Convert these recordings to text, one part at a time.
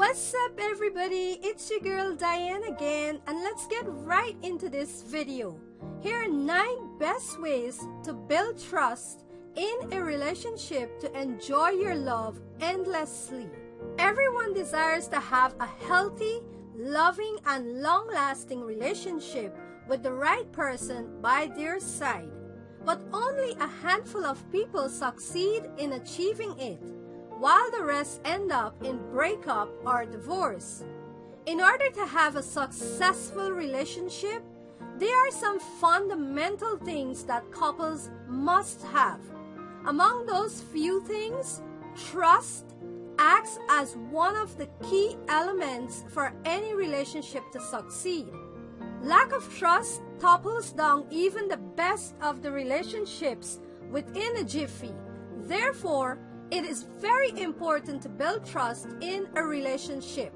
What's up everybody, it's your girl Diane again, and let's get right into this video. Here are 9 best ways to build trust in a relationship to enjoy your love endlessly. Everyone desires to have a healthy, loving, and long-lasting relationship with the right person by their side. But only a handful of people succeed in achieving it, while the rest end up in breakup or divorce. In order to have a successful relationship, there are some fundamental things that couples must have. Among those few things, trust acts as one of the key elements for any relationship to succeed. Lack of trust topples down even the best of the relationships within a jiffy. Therefore, it is very important to build trust in a relationship.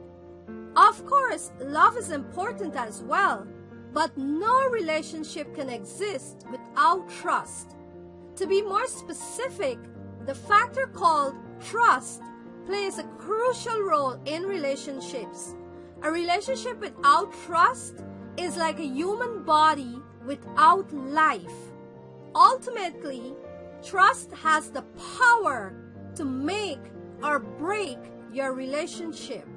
Of course, love is important as well, but no relationship can exist without trust. To be more specific, the factor called trust plays a crucial role in relationships. A relationship without trust is like a human body without life. Ultimately, trust has the power to make or break your relationship.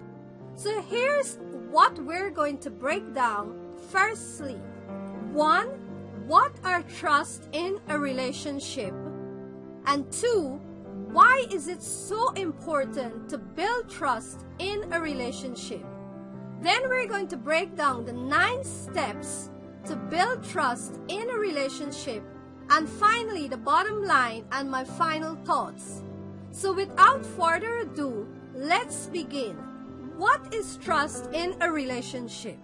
So here's what we're going to break down. Firstly, 1. What are trust in a relationship? And 2. Why is it so important to build trust in a relationship? Then we're going to break down the 9 steps to build trust in a relationship, and finally the bottom line and my final thoughts. So without further ado, let's begin. What is trust in a relationship?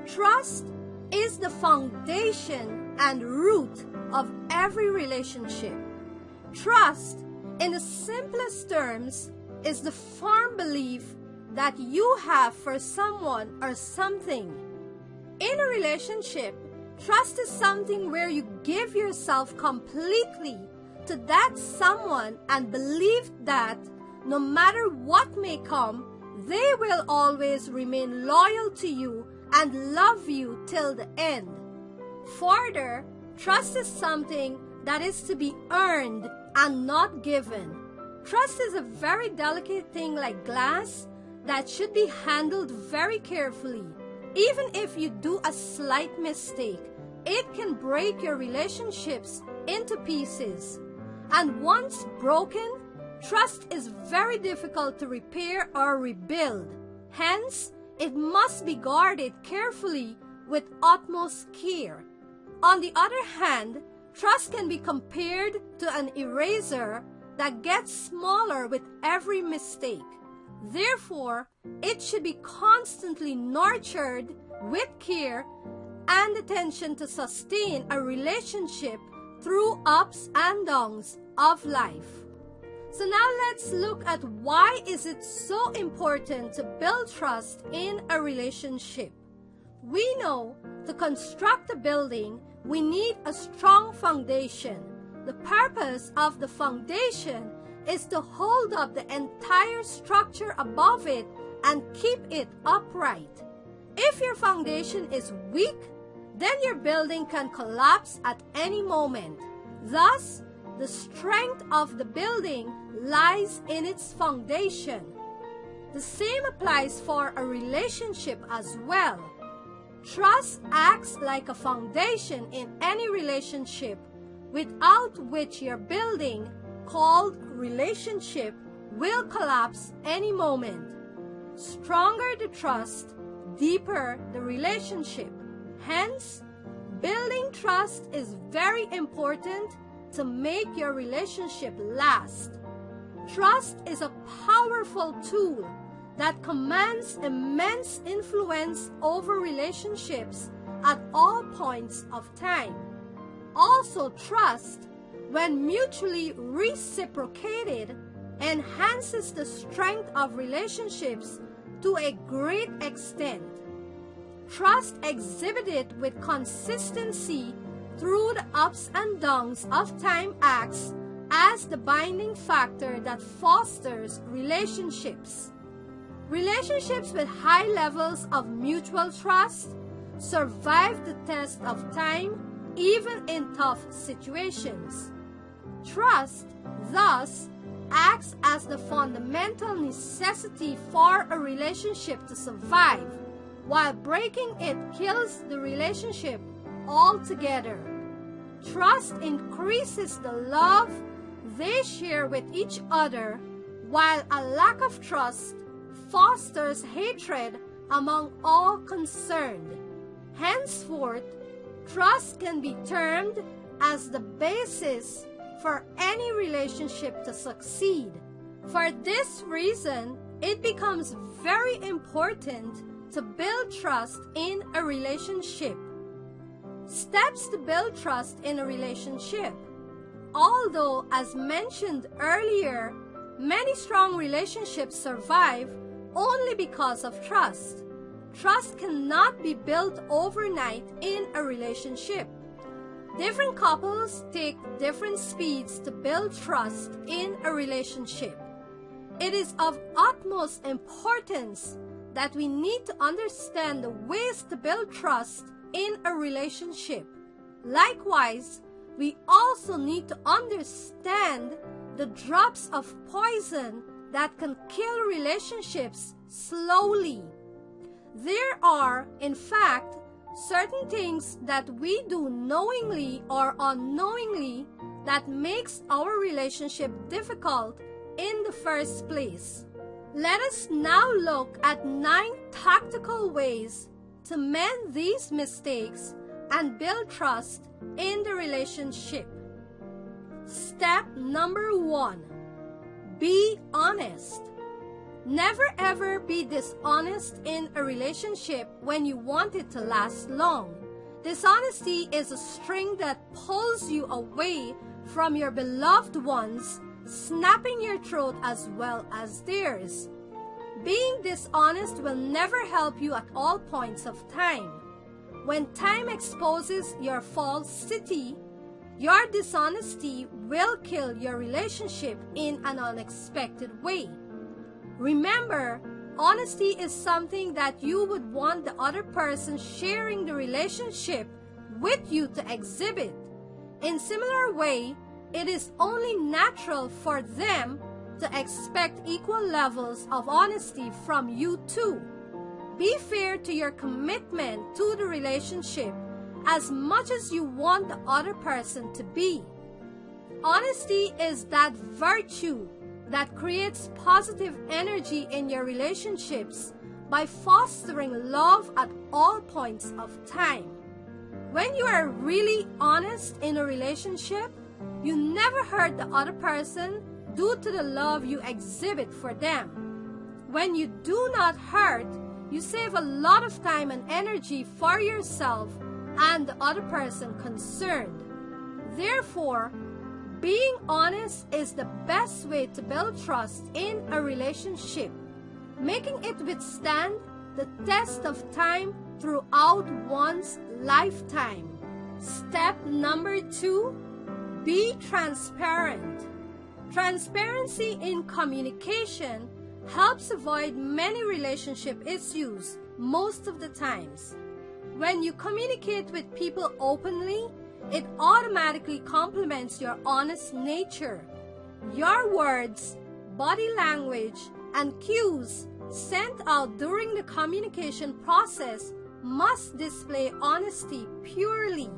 Trust is the foundation and root of every relationship. Trust, in the simplest terms, is the firm belief that you have for someone or something. In a relationship, trust is something where you give yourself completely to that someone and believe that no matter what may come, they will always remain loyal to you and love you till the end. Further, trust is something that is to be earned and not given. Trust is a very delicate thing like glass that should be handled very carefully. Even if you do a slight mistake, it can break your relationships into pieces. And once broken, trust is very difficult to repair or rebuild. Hence, it must be guarded carefully with utmost care. On the other hand, trust can be compared to an eraser that gets smaller with every mistake. Therefore, it should be constantly nurtured with care and attention to sustain a relationship through ups and downs of life. So now let's look at why is it so important to build trust in a relationship. We know to construct a building, we need a strong foundation. The purpose of the foundation is to hold up the entire structure above it and keep it upright. If your foundation is weak, then your building can collapse at any moment. Thus, the strength of the building lies in its foundation. The same applies for a relationship as well. Trust acts like a foundation in any relationship, without which your building, called relationship, will collapse any moment. Stronger the trust, deeper the relationship. Hence, building trust is very important to make your relationship last. Trust is a powerful tool that commands immense influence over relationships at all points of time. Also, trust, when mutually reciprocated, enhances the strength of relationships to a great extent. Trust exhibited with consistency through the ups and downs of time acts as the binding factor that fosters relationships. Relationships with high levels of mutual trust survive the test of time, even in tough situations. Trust, thus, acts as the fundamental necessity for a relationship to survive, while breaking it kills the relationship altogether. Trust increases the love they share with each other, while a lack of trust fosters hatred among all concerned. Henceforth, trust can be termed as the basis for any relationship to succeed. For this reason, it becomes very important to build trust in a relationship. Steps to build trust in a relationship. Although, as mentioned earlier, many strong relationships survive only because of trust. Trust cannot be built overnight in a relationship. Different couples take different speeds to build trust in a relationship. It is of utmost importance that we need to understand the ways to build trust in a relationship. Likewise, we also need to understand the drops of poison that can kill relationships slowly. There are, in fact, certain things that we do knowingly or unknowingly that makes our relationship difficult in the first place. Let us now look at 9 tactical ways to mend these mistakes and build trust in the relationship. Step number 1. Be honest. Never ever be dishonest in a relationship when you want it to last long. Dishonesty is a string that pulls you away from your beloved ones, snapping your throat as well as theirs. Being dishonest will never help you at all points of time. When time exposes your falsity, your dishonesty will kill your relationship in an unexpected way. Remember, honesty is something that you would want the other person sharing the relationship with you to exhibit. In similar way, it is only natural for them to expect equal levels of honesty from you too. Be fair to your commitment to the relationship as much as you want the other person to be. Honesty is that virtue that creates positive energy in your relationships by fostering love at all points of time. When you are really honest in a relationship, you never hurt the other person due to the love you exhibit for them. When you do not hurt, you save a lot of time and energy for yourself and the other person concerned. Therefore, being honest is the best way to build trust in a relationship, making it withstand the test of time throughout one's lifetime. Step number 2, be transparent. Transparency in communication helps avoid many relationship issues most of the times. When you communicate with people openly, it automatically complements your honest nature. Your words, body language, and cues sent out during the communication process must display honesty purely.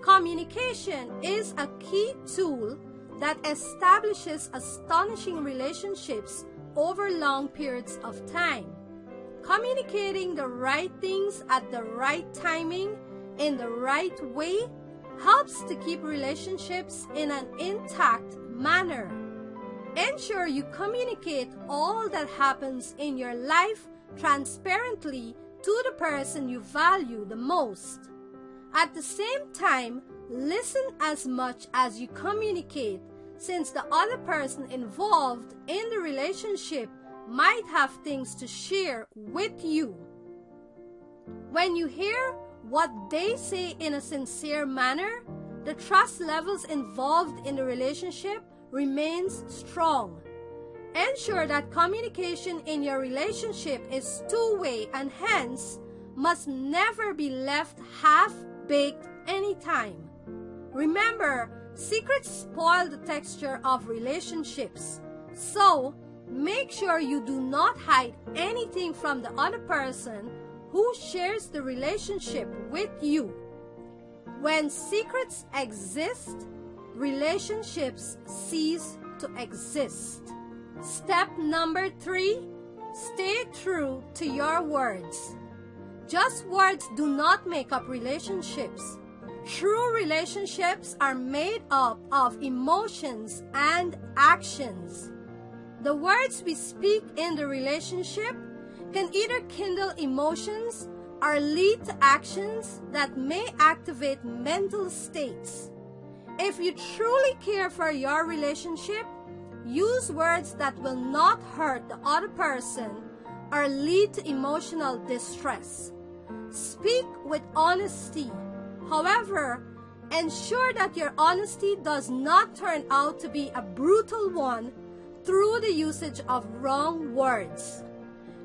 Communication is a key tool that establishes astonishing relationships over long periods of time. Communicating the right things at the right timing in the right way helps to keep relationships in an intact manner. Ensure you communicate all that happens in your life transparently to the person you value the most. At the same time, listen as much as you communicate, since the other person involved in the relationship might have things to share with you. When you hear what they say in a sincere manner, the trust levels involved in the relationship remains strong. Ensure that communication in your relationship is two-way and hence must never be left half-baked anytime. Remember, secrets spoil the texture of relationships. So, make sure you do not hide anything from the other person who shares the relationship with you. When secrets exist, relationships cease to exist. Step number 3, stay true to your words. Just words do not make up relationships. True relationships are made up of emotions and actions. The words we speak in the relationship can either kindle emotions or lead to actions that may activate mental states. If you truly care for your relationship, use words that will not hurt the other person or lead to emotional distress. Speak with honesty. However, ensure that your honesty does not turn out to be a brutal one through the usage of wrong words.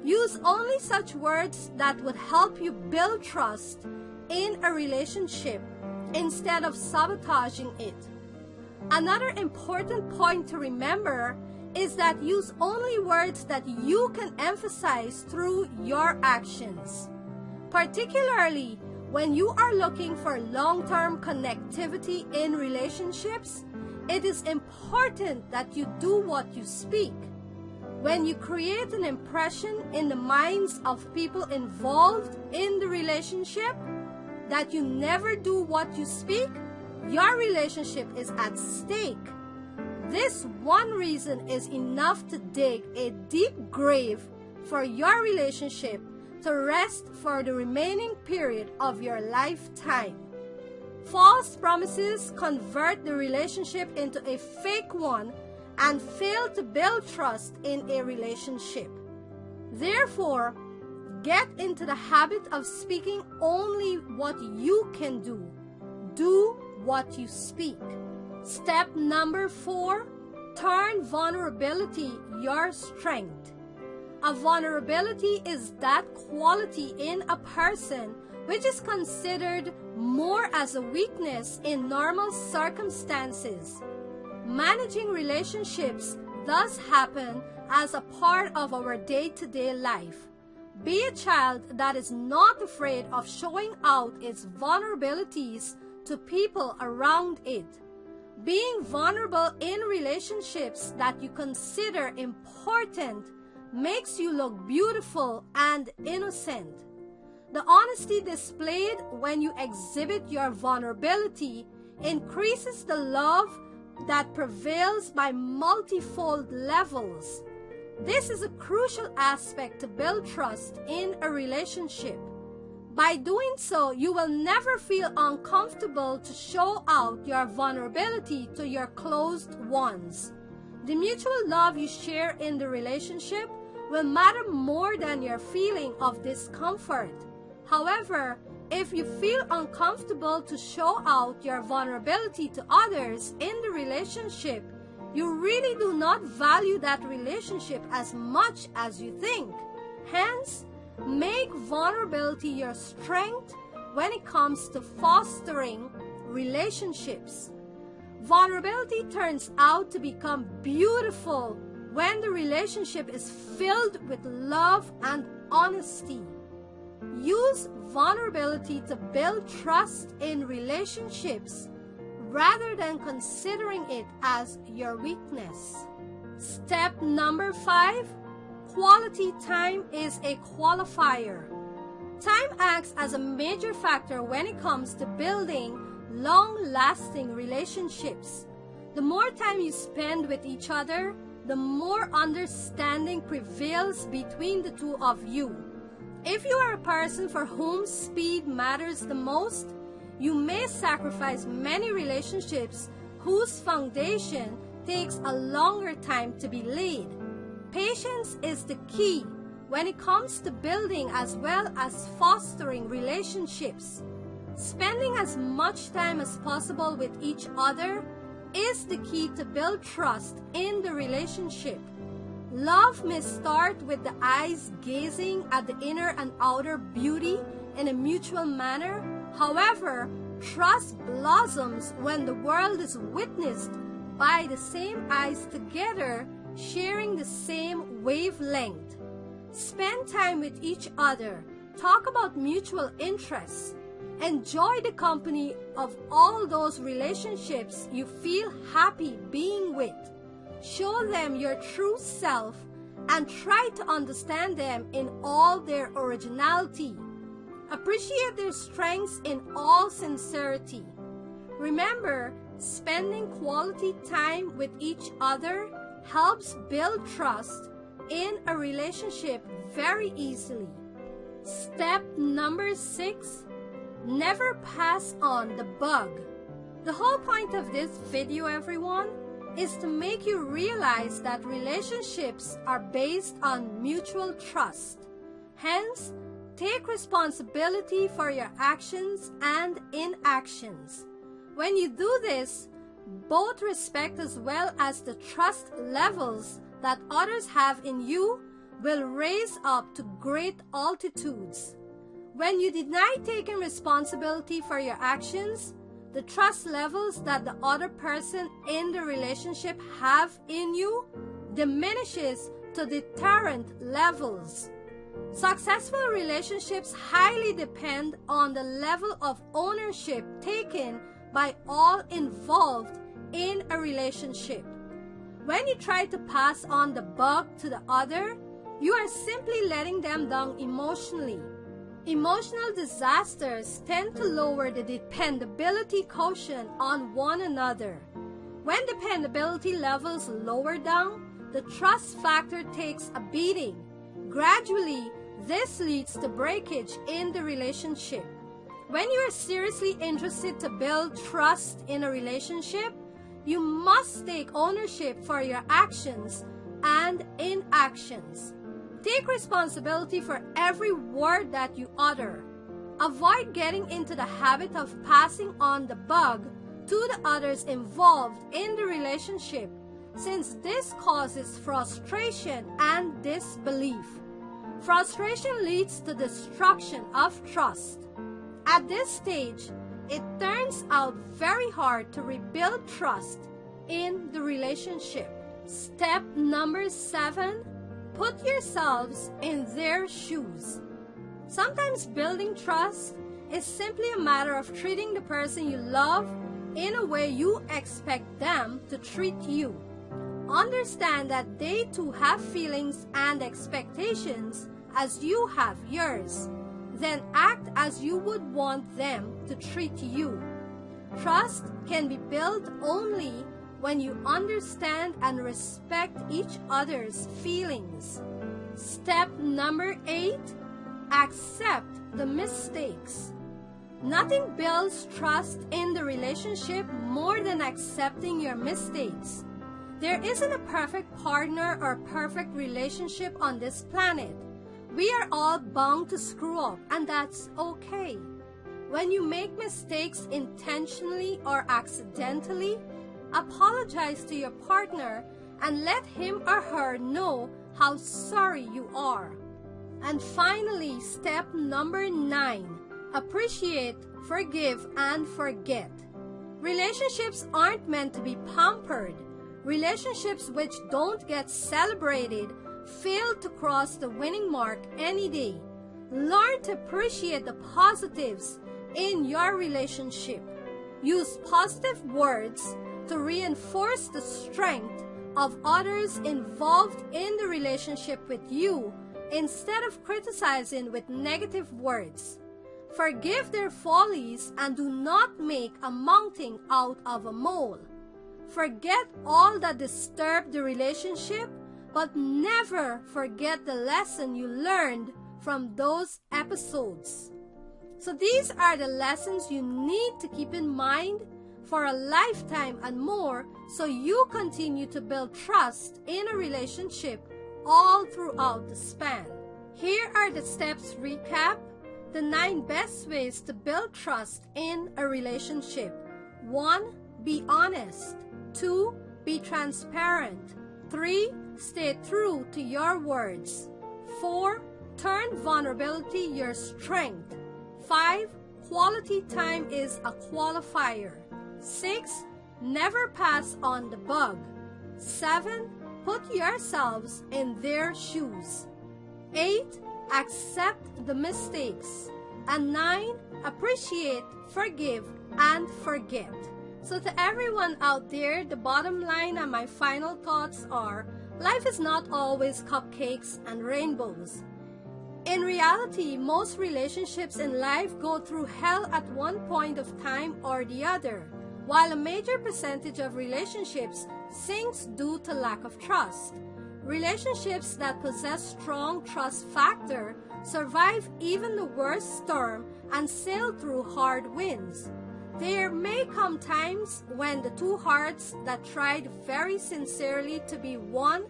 Use only such words that would help you build trust in a relationship instead of sabotaging it. Another important point to remember is that use only words that you can emphasize through your actions. Particularly when you are looking for long-term connectivity in relationships, it is important that you do what you speak. When you create an impression in the minds of people involved in the relationship that you never do what you speak, your relationship is at stake. This one reason is enough to dig a deep grave for your relationship to rest for the remaining period of your lifetime. False promises convert the relationship into a fake one and fail to build trust in a relationship. Therefore, get into the habit of speaking only what you can do. Do what you speak. Step number 4, turn vulnerability your strength. A vulnerability is that quality in a person which is considered more as a weakness in normal circumstances. Managing relationships thus happen as a part of our day-to-day life. Be a child that is not afraid of showing out its vulnerabilities to people around it. Being vulnerable in relationships that you consider important makes you look beautiful and innocent. The honesty displayed when you exhibit your vulnerability increases the love that prevails by multifold levels. This is a crucial aspect to build trust in a relationship. By doing so, you will never feel uncomfortable to show out your vulnerability to your closed ones. The mutual love you share in the relationship will matter more than your feeling of discomfort. However, if you feel uncomfortable to show out your vulnerability to others in the relationship, you really do not value that relationship as much as you think. Hence, make vulnerability your strength when it comes to fostering relationships. Vulnerability turns out to become beautiful when the relationship is filled with love and honesty. Use vulnerability to build trust in relationships rather than considering it as your weakness. Step number 5, quality time is a qualifier. Time acts as a major factor when it comes to building long-lasting relationships. The more time you spend with each other, the more understanding prevails between the two of you. If you are a person for whom speed matters the most, you may sacrifice many relationships whose foundation takes a longer time to be laid. Patience is the key when it comes to building as well as fostering relationships. Spending as much time as possible with each other is the key to build trust in the relationship. Love may start with the eyes gazing at the inner and outer beauty in a mutual manner. However, trust blossoms when the world is witnessed by the same eyes together, sharing the same wavelength. Spend time with each other. Talk about mutual interests. Enjoy the company of all those relationships you feel happy being with. Show them your true self and try to understand them in all their originality. Appreciate their strengths in all sincerity. Remember, spending quality time with each other helps build trust in a relationship very easily. Step number 6, never pass on the bug. The whole point of this video, everyone, is to make you realize that relationships are based on mutual trust. Hence, take responsibility for your actions and inactions. When you do this, both respect as well as the trust levels that others have in you will raise up to great altitudes. When you deny taking responsibility for your actions, the trust levels that the other person in the relationship have in you diminishes to deterrent levels. Successful relationships highly depend on the level of ownership taken by all involved in a relationship. When you try to pass on the buck to the other, you are simply letting them down emotionally. Emotional disasters tend to lower the dependability quotient on one another. When dependability levels lower down, the trust factor takes a beating. Gradually, this leads to breakage in the relationship. When you are seriously interested to build trust in a relationship, you must take ownership for your actions and inactions. Take responsibility for every word that you utter. Avoid getting into the habit of passing on the bug to the others involved in the relationship, since this causes frustration and disbelief. Frustration leads to destruction of trust. At this stage, it turns out very hard to rebuild trust in the relationship. Step number 7, put yourselves in their shoes. Sometimes building trust is simply a matter of treating the person you love in a way you expect them to treat you. Understand that they too have feelings and expectations as you have yours. Then act as you would want them to treat you. Trust can be built only when you understand and respect each other's feelings. Step number 8, accept the mistakes. Nothing builds trust in the relationship more than accepting your mistakes. There isn't a perfect partner or perfect relationship on this planet. We are all bound to screw up, and that's okay. When you make mistakes intentionally or accidentally, apologize to your partner and let him or her know how sorry you are. And finally, step number 9, appreciate, forgive, and forget. Relationships aren't meant to be pampered. Relationships which don't get celebrated fail to cross the winning mark any day. Learn to appreciate the positives in your relationship. Use positive words to reinforce the strength of others involved in the relationship with you instead of criticizing with negative words. Forgive their follies and do not make a mountain out of a mole. Forget all that disturbed the relationship, but never forget the lesson you learned from those episodes. So these are the lessons you need to keep in mind for a lifetime and more, so you continue to build trust in a relationship all throughout the span. Here are the steps recap, the 9 best ways to build trust in a relationship. 1. Be honest. 2. Be transparent. 3. Stay true to your words. 4. Turn vulnerability your strength. 5. Quality time is a qualifier. 6. Never pass on the bug. 7. Put yourselves in their shoes. 8. Accept the mistakes. And 9. Appreciate, forgive, and forget. So to everyone out there, the bottom line and my final thoughts are, life is not always cupcakes and rainbows. In reality, most relationships in life go through hell at one point of time or the other, while a major percentage of relationships sinks due to lack of trust. Relationships that possess strong trust factor survive even the worst storm and sail through hard winds. There may come times when the two hearts that tried very sincerely to be one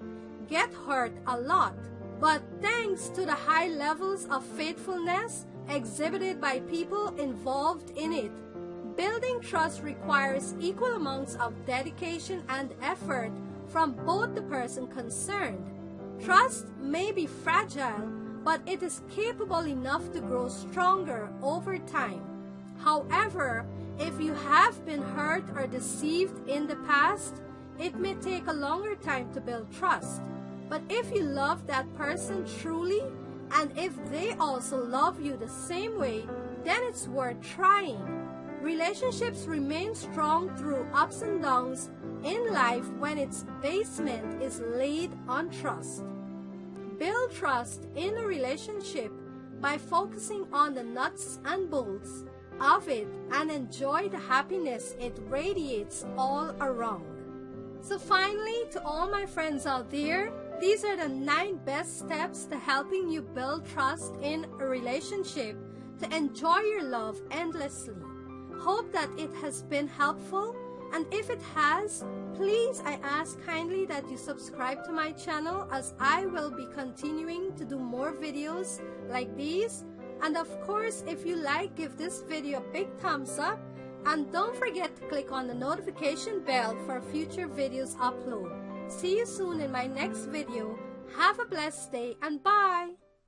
get hurt a lot. But thanks to the high levels of faithfulness exhibited by people involved in it, building trust requires equal amounts of dedication and effort from both the person concerned. Trust may be fragile, but it is capable enough to grow stronger over time. However, if you have been hurt or deceived in the past, it may take a longer time to build trust. But if you love that person truly, and if they also love you the same way, then it's worth trying. Relationships remain strong through ups and downs in life when its basement is laid on trust. Build trust in a relationship by focusing on the nuts and bolts of it and enjoy the happiness it radiates all around. So finally, to all my friends out there, these are the 9 best steps to helping you build trust in a relationship to enjoy your love endlessly. Hope that it has been helpful, and if it has, please I ask kindly that you subscribe to my channel, as I will be continuing to do more videos like these. And of course, if you like, give this video a big thumbs up, and don't forget to click on the notification bell for future videos upload. See you soon in my next video. Have a blessed day and bye!